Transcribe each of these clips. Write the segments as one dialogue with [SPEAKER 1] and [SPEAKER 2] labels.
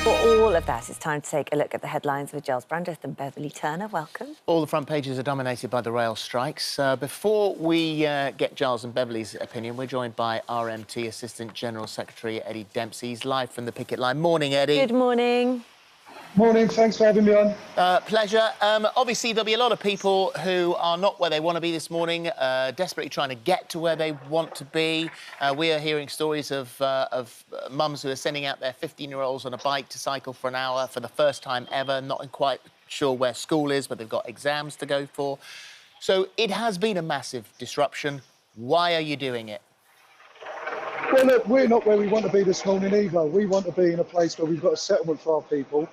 [SPEAKER 1] For all of that, it's time to take a look at the headlines with Gyles and Beverley Turner. Welcome.
[SPEAKER 2] All the front pages are dominated by the rail strikes. Before we get Gyles and Beverley's opinion, we're joined by RMT Assistant General Secretary Dempsey. He's live from the picket line. Morning, Eddie.
[SPEAKER 1] Good morning.
[SPEAKER 3] Morning, thanks for having me on.
[SPEAKER 2] Pleasure. Obviously, there'll be a lot of people who are not where they want to be this morning, desperately trying to get to where they want to be. We are hearing stories of mums who are sending out their 15-year-olds on a bike to cycle for an hour for the first time ever, not quite sure where school is, but they've got exams to go for. So it has been a massive disruption. Why are you doing it?
[SPEAKER 3] Well, look, we're not where we want to be this morning either. We want to be in a place where we've got a settlement for our people,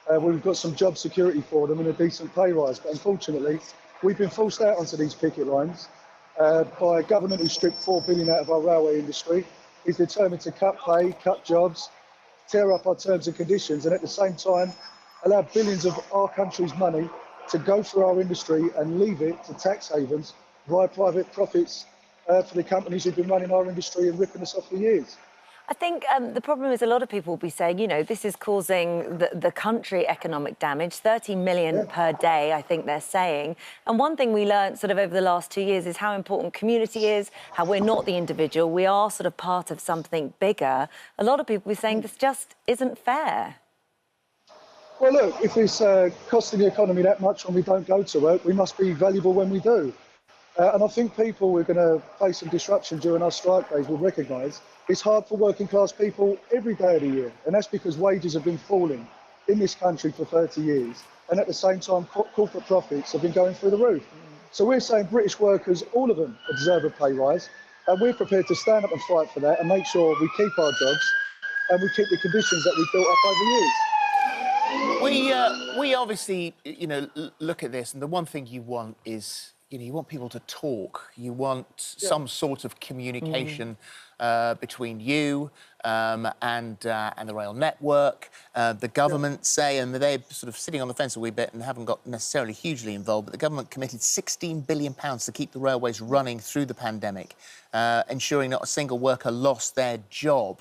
[SPEAKER 3] where we've got some job security for them and a decent pay rise. But unfortunately, we've been forced out onto these picket lines by a government who stripped $4 billion out of our railway industry, is determined to cut pay, cut jobs, tear up our terms and conditions, and at the same time allow billions of our country's money to go through our industry and leave it to tax havens via private profits for the companies who've been running our industry and ripping us off for years.
[SPEAKER 1] I think the problem is a lot of people will be saying, you know, this is causing the country economic damage, 30 million per day, I think they're saying. And one thing we learned sort of over the last 2 years is how important community is, how we're not the individual, we are sort of part of something bigger. A lot of people are saying this just isn't fair.
[SPEAKER 3] Well, look, if it's costing the economy that much when we don't go to work, we must be valuable when we do. And I think people who are going to face some disruption during our strike days will recognise it's hard for working class people every day of the year. And that's because wages have been falling in this country for 30 years. And at the same time, corporate profits have been going through the roof. So we're saying British workers, all of them, deserve a pay rise. And we're prepared to stand up and fight for that and make sure we keep our jobs and we keep the conditions that we've built up over years.
[SPEAKER 2] We obviously, you know, look at this, and the one thing you want is, you know, you want people to talk. You want some sort of communication between you and the rail network. The government say, and they're sort of sitting on the fence a wee bit and haven't got necessarily hugely involved, but the government committed £16 billion to keep the railways running through the pandemic, ensuring not a single worker lost their job.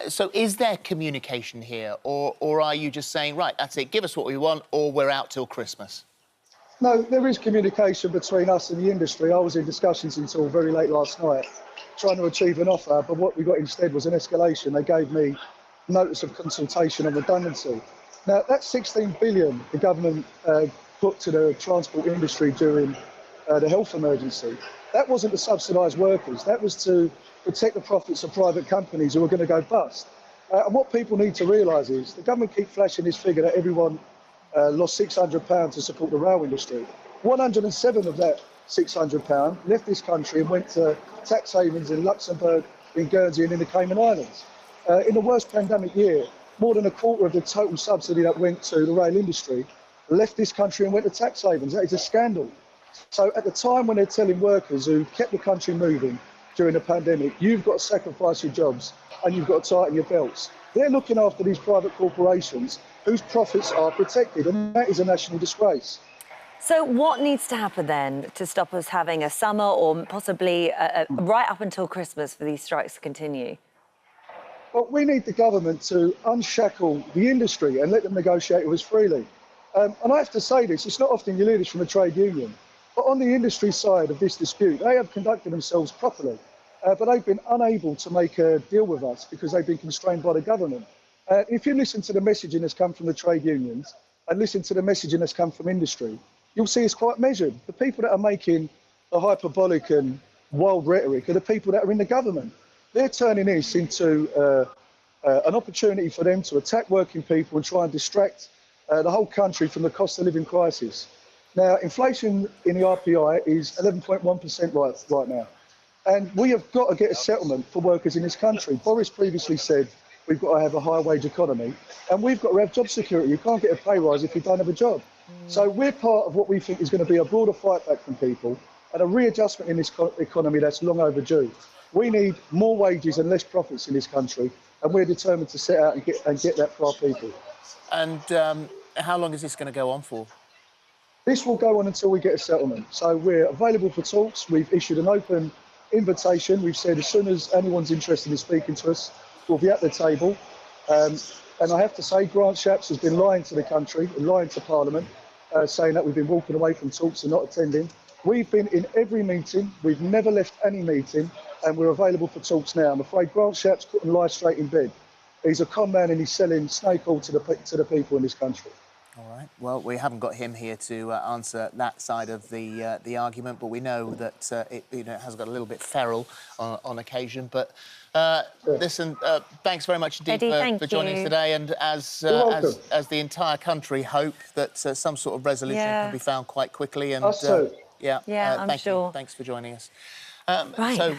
[SPEAKER 2] So is there communication here, or are you just saying, right, that's it, give us what we want, or we're out till Christmas?
[SPEAKER 3] No, there is communication between us and the industry. I was in discussions until very late last night, trying to achieve an offer, but what we got instead was an escalation. They gave me notice of consultation and redundancy. Now, that 16 billion the government put to the transport industry during the health emergency, that wasn't to subsidise workers. That was to protect the profits of private companies who are going to go bust. And what people need to realise is the government keep flashing this figure that everyone lost £600 to support the rail industry. 107 of that £600 left this country and went to tax havens in Luxembourg, in Guernsey and in the Cayman Islands. In the worst pandemic year, more than a quarter of the total subsidy that went to the rail industry left this country and went to tax havens. That is a scandal. So at the time when they're telling workers who kept the country moving during the pandemic, you've got to sacrifice your jobs and you've got to tighten your belts, they're looking after these private corporations whose profits are protected, and that is a national disgrace.
[SPEAKER 1] So what needs to happen then to stop us having a summer or possibly right up until Christmas for these strikes to continue?
[SPEAKER 3] Well, we need the government to unshackle the industry and let them negotiate with us freely. And I have to say this, it's not often you hear this from a trade union, but on the industry side of this dispute, they have conducted themselves properly, but they've been unable to make a deal with us because they've been constrained by the government. If you listen to the messaging that's come from the trade unions and listen to the messaging that's come from industry, you'll see it's quite measured. The people that are making the hyperbolic and wild rhetoric are the people that are in the government. They're turning this into an opportunity for them to attack working people and try and distract the whole country from the cost of living crisis. Now, inflation in the RPI is 11.1% right now. And we have got to get a settlement for workers in this country. Boris previously said we've got to have a high wage economy and we've got to have job security. You can't get a pay rise if you don't have a job. So we're part of what we think is going to be a broader fight back from people and a readjustment in this economy that's long overdue. We need more wages and less profits in this country, and we're determined to set out and get that for our people.
[SPEAKER 2] And how long is this going to go on for?
[SPEAKER 3] This will go on until we get a settlement. So we're available for talks. We've issued an open invitation. We've said as soon as anyone's interested in speaking to us, we'll be at the table. And I have to say, Grant Shapps has been lying to the country, and lying to Parliament, saying that we've been walking away from talks and not attending. We've been in every meeting. We've never left any meeting, and we're available for talks now. I'm afraid Grant Shapps couldn't lie straight in bed. He's a con man and he's selling snake oil to the people in this country.
[SPEAKER 2] All right. Well, we haven't got him here to answer that side of the argument, but we know that it has got a little bit feral on occasion. But listen, thanks very much indeed
[SPEAKER 1] Eddie,
[SPEAKER 2] for joining us today. And as the entire country hope that some sort of resolution can be found quite quickly. And
[SPEAKER 3] us too.
[SPEAKER 1] I'm sure.
[SPEAKER 2] Thanks for joining us. So,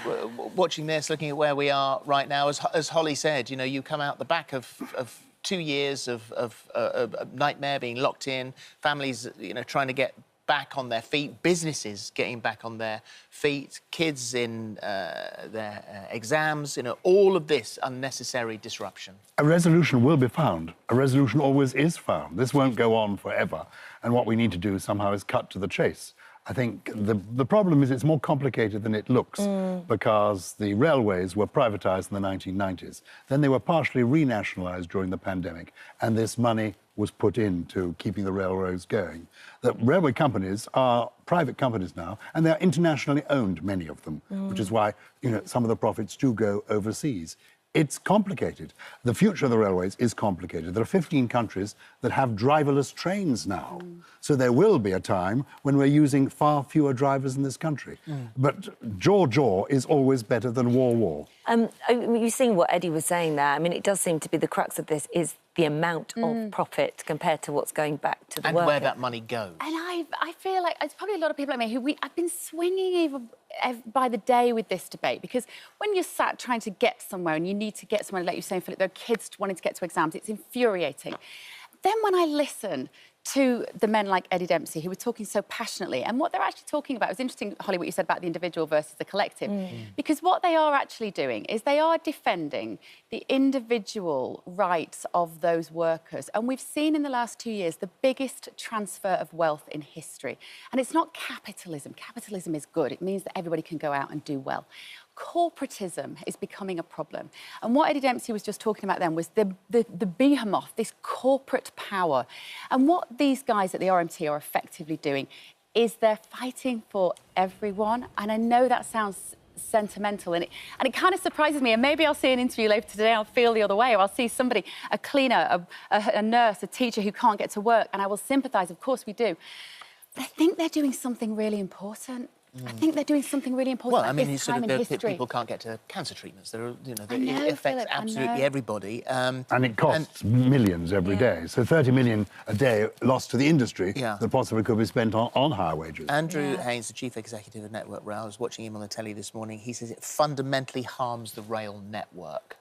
[SPEAKER 2] watching this, looking at where we are right now, as Holly said, you know, you come out the back of 2 years of nightmare, being locked in, families, you know, trying to get back on their feet, businesses getting back on their feet, kids in their exams, you know, all of this unnecessary disruption.
[SPEAKER 4] A resolution will be found. A resolution always is found. This won't go on forever. And what we need to do somehow is cut to the chase. I think the problem is it's more complicated than it looks because the railways were privatised in the 1990s. Then they were partially renationalised during the pandemic, and this money was put into keeping the railroads going. The railway companies are private companies now, and they're internationally owned, many of them, which is why, you know, some of the profits do go overseas. It's complicated. The future of the railways is complicated. There are 15 countries that have driverless trains now. So there will be a time when we're using far fewer drivers in this country. But jaw is always better than war.
[SPEAKER 1] You've seen what Eddie was saying there. I mean, it does seem to be the crux of this is the amount of profit compared to what's going back to the worker.
[SPEAKER 2] And where that money goes.
[SPEAKER 5] And I feel like it's probably a lot of people like me I've been swinging by the day with this debate, because when you're sat trying to get somewhere and you need to get somewhere, like you were saying, Philip, there are kids wanting to get to exams, it's infuriating. Then when I listen to the men like Eddie Dempsey, who were talking so passionately, and what they're actually talking about, it was interesting, Holly, what you said about the individual versus the collective, because what they are actually doing is they are defending the individual rights of those workers. And we've seen in the last 2 years the biggest transfer of wealth in history. And it's not capitalism. Capitalism is good. It means that everybody can go out and do well. Corporatism is becoming a problem. And what Eddie Dempsey was just talking about then was the behemoth, this corporate power. And what these guys at the RMT are effectively doing is they're fighting for everyone. And I know that sounds sentimental, and it kind of surprises me. And maybe I'll see an interview later today, I'll feel the other way, or I'll see somebody, a cleaner, a nurse, a teacher who can't get to work, and I will sympathise, of course we do. But I think they're doing something really important. I think they're doing something really important.
[SPEAKER 2] Well, I mean, people can't get to cancer treatments. There are, you know, it affects
[SPEAKER 5] Philip,
[SPEAKER 2] absolutely everybody.
[SPEAKER 4] And it costs millions every day. So 30 million a day lost to the industry that possibly could be spent on higher wages.
[SPEAKER 2] Andrew Haynes, the chief executive of Network Rail, I was watching him on the telly this morning. He says it fundamentally harms the rail network.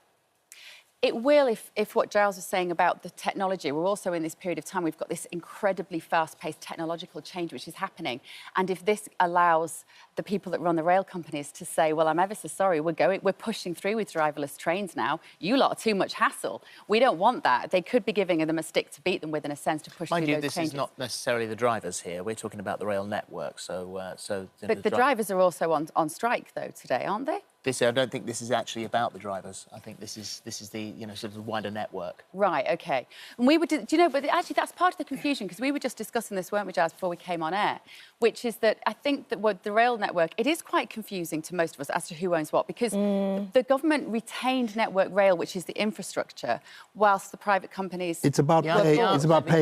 [SPEAKER 5] It will, if what Gyles was saying about the technology, we're also in this period of time, we've got this incredibly fast-paced technological change which is happening. And if this allows the people that run the rail companies to say, well, I'm ever so sorry, we're pushing through with driverless trains now, you lot are too much hassle. We don't want that. They could be giving them a stick to beat them with, in a sense, to push through those changes.
[SPEAKER 2] This is not necessarily the drivers here. We're talking about the rail network, But
[SPEAKER 5] the drivers are also on strike, though, today, aren't they?
[SPEAKER 2] I don't think this is actually about the drivers. I think this is the, you know, sort of the wider network.
[SPEAKER 5] Right, OK. And we were, do you know, but actually that's part of the confusion, because we were just discussing this, weren't we, Gyles, before we came on air, which is that I think that with the rail network, it is quite confusing to most of us as to who owns what, because the government retained Network Rail, which is the infrastructure, whilst the private companies...
[SPEAKER 4] It's about pay,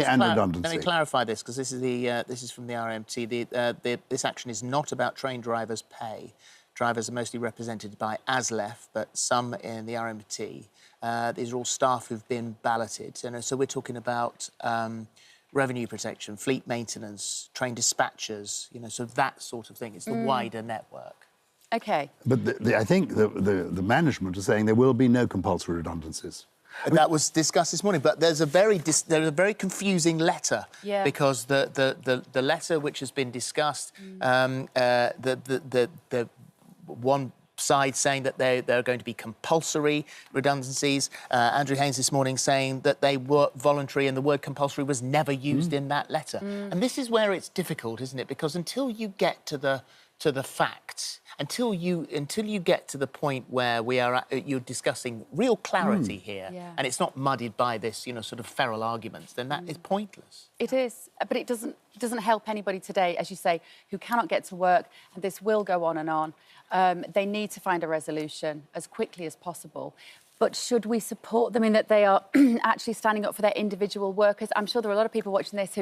[SPEAKER 4] and redundancy.
[SPEAKER 2] Let me clarify this, because this is from the RMT. This action is not about train drivers' pay. Drivers are mostly represented by ASLEF, but some in the RMT. These are all staff who've been balloted. And so we're talking about revenue protection, fleet maintenance, train dispatchers, you know, so that sort of thing. It's the wider network.
[SPEAKER 5] OK.
[SPEAKER 4] But I think the management are saying there will be no compulsory redundancies.
[SPEAKER 2] That was discussed this morning, but there's a very confusing letter because the letter which has been discussed, the one side saying that there are going to be compulsory redundancies. Andrew Haynes this morning saying that they were voluntary, and the word compulsory was never used in that letter. And this is where it's difficult, isn't it? Because until you get to the to the facts until you get to the point where you're discussing real clarity here, and it's not muddied by this, sort of feral arguments, then that is pointless.
[SPEAKER 5] It is, but it doesn't help anybody today, as you say, who cannot get to work, and this will go on and on. They need to find a resolution as quickly as possible. But should we support them in that they are actually standing up for their individual workers? I'm sure there are a lot of people watching this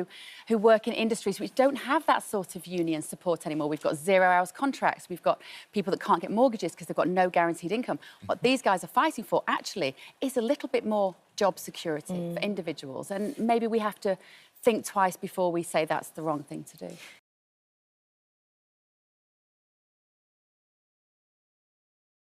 [SPEAKER 5] who work in industries which don't have that sort of union support anymore. We've got 0 hours contracts. We've got people that can't get mortgages because they've got no guaranteed income. What these guys are fighting for actually is a little bit more job security for individuals. And maybe we have to think twice before we say that's the wrong thing to do.